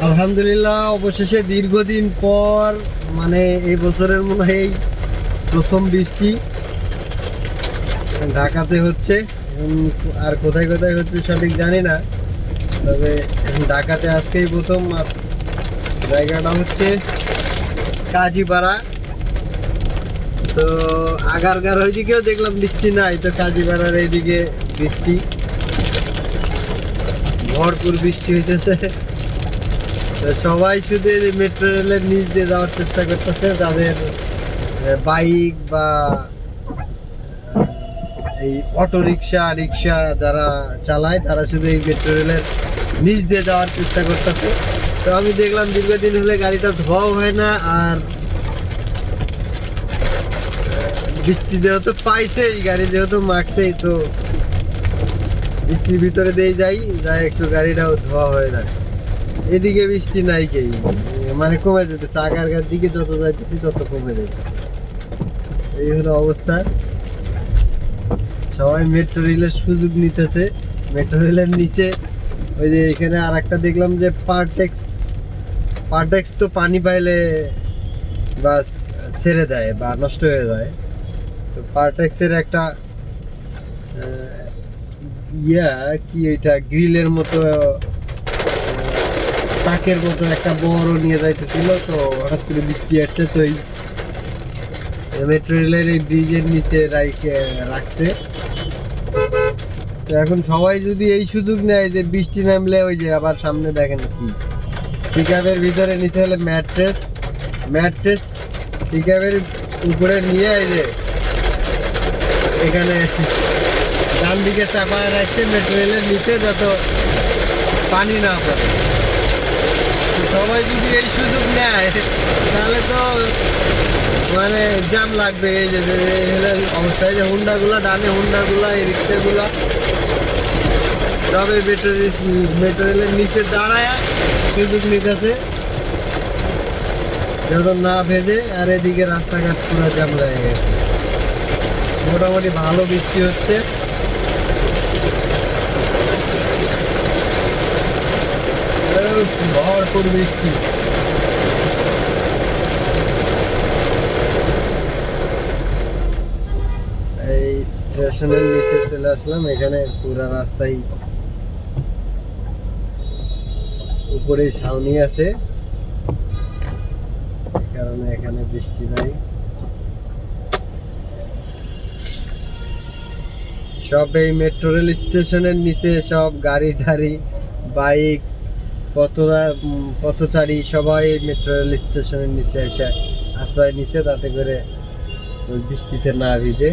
আলহামদুলিল্লাহ, অবশেষে দীর্ঘদিন পর মানে এই বছরের মনে হয় এই প্রথম বৃষ্টি ঢাকাতে হচ্ছে। আর কোথায় কোথায় হচ্ছে সঠিক জানি না, তবে ঢাকাতে আজকেই প্রথম। জায়গাটা হচ্ছে কাজীপাড়া। তো আগারগার ওইদিকেও দেখলাম বৃষ্টি নাই, তো কাজীপাড়ার এইদিকে বৃষ্টি, ভরপুর বৃষ্টি হইতেছে। তো সবাই শুধু মেট্রো রেলের নিচ দিয়ে যাওয়ার চেষ্টা করতেছে, যাদের বাইক বা এই অটো রিক্সা রিক্সা যারা চালায় তারা শুধু এই মেট্রো রেলের নিচ দিয়ে যাওয়ার চেষ্টা করতেছে। তো আমি দেখলাম দীর্ঘদিন হলে গাড়িটা ধোয়াও হয় না, আর বৃষ্টি যেহেতু পাইছে এই গাড়ি যেহেতু মাখছেই, তো বৃষ্টির ভিতরে দিয়ে যাই একটু গাড়িটাও ধোয়া হয়ে যায়। এদিকে বৃষ্টি নাই, কেই মানে কমে যেতেছে, আগারগার দিকে যত যাইতেছি তত কমে যাইতেছে। এই হলো অবস্থা। সবাই মেট্রো রেলের সুযোগ নিতেছে। মেট্রো রেলের নিচে ওই যে এখানে আর একটা দেখলাম যে পারটেক্স তো পানি পাইলে বাস ছেড়ে দেয় বা নষ্ট হয়ে যায়। তো পারটেক্সের একটা কি এটা গ্রিলের মতো তাকের মতো একটা বড় নিয়ে যাইতেছিল, তো হঠাৎ করে বৃষ্টি আসছে, তো এই মেট্রো রেলের এই ব্রিজের নিচে রাখছে। তো এখন সবাই যদি এই সুযোগ নেয় যে বৃষ্টি নামলে ওই যে আবার সামনে দেখেন কি পিকআপের ভিতরে নিচে হলে ম্যাট্রেস পিকআপের উপরে নিয়ে এই যে এখানে ডান দিকে চাপায় রাখছে মেট্রো রেলের নিচে, যত পানি না পড়ে। সবাই যদি এই সুযোগ নেয় তাহলে তো মানে জ্যাম লাগবে। এই যে অবস্থায় যে হুন্ডাগুলা ডানে হুন্ডাগুলা এই রিক্সাগুলা সব এই মেট্রো রেলের নিচে দাঁড়ায় সুযোগ নিতেছে যত না ভেজে। আর এদিকে রাস্তাঘাট পুরো জ্যাম লেগে গেছে। মোটামুটি ভালো বৃষ্টি হচ্ছে। ভরপুর বৃষ্টি। এই স্টেশনের নিচে চলে আসলাম। এখানে পুরা রাস্তায় উপরে ছাউনি আছে, কারণে এখানে বৃষ্টি নাই। সব এই মেট্রো রেল স্টেশনের নিচে সব গাড়ি টাড়ি বাইক পথচারী সবাই মেট্রো রেল স্টেশনের নিচে এসে আশ্রয় নিচ্ছে, তাতে করে বৃষ্টিতে না ভিজে।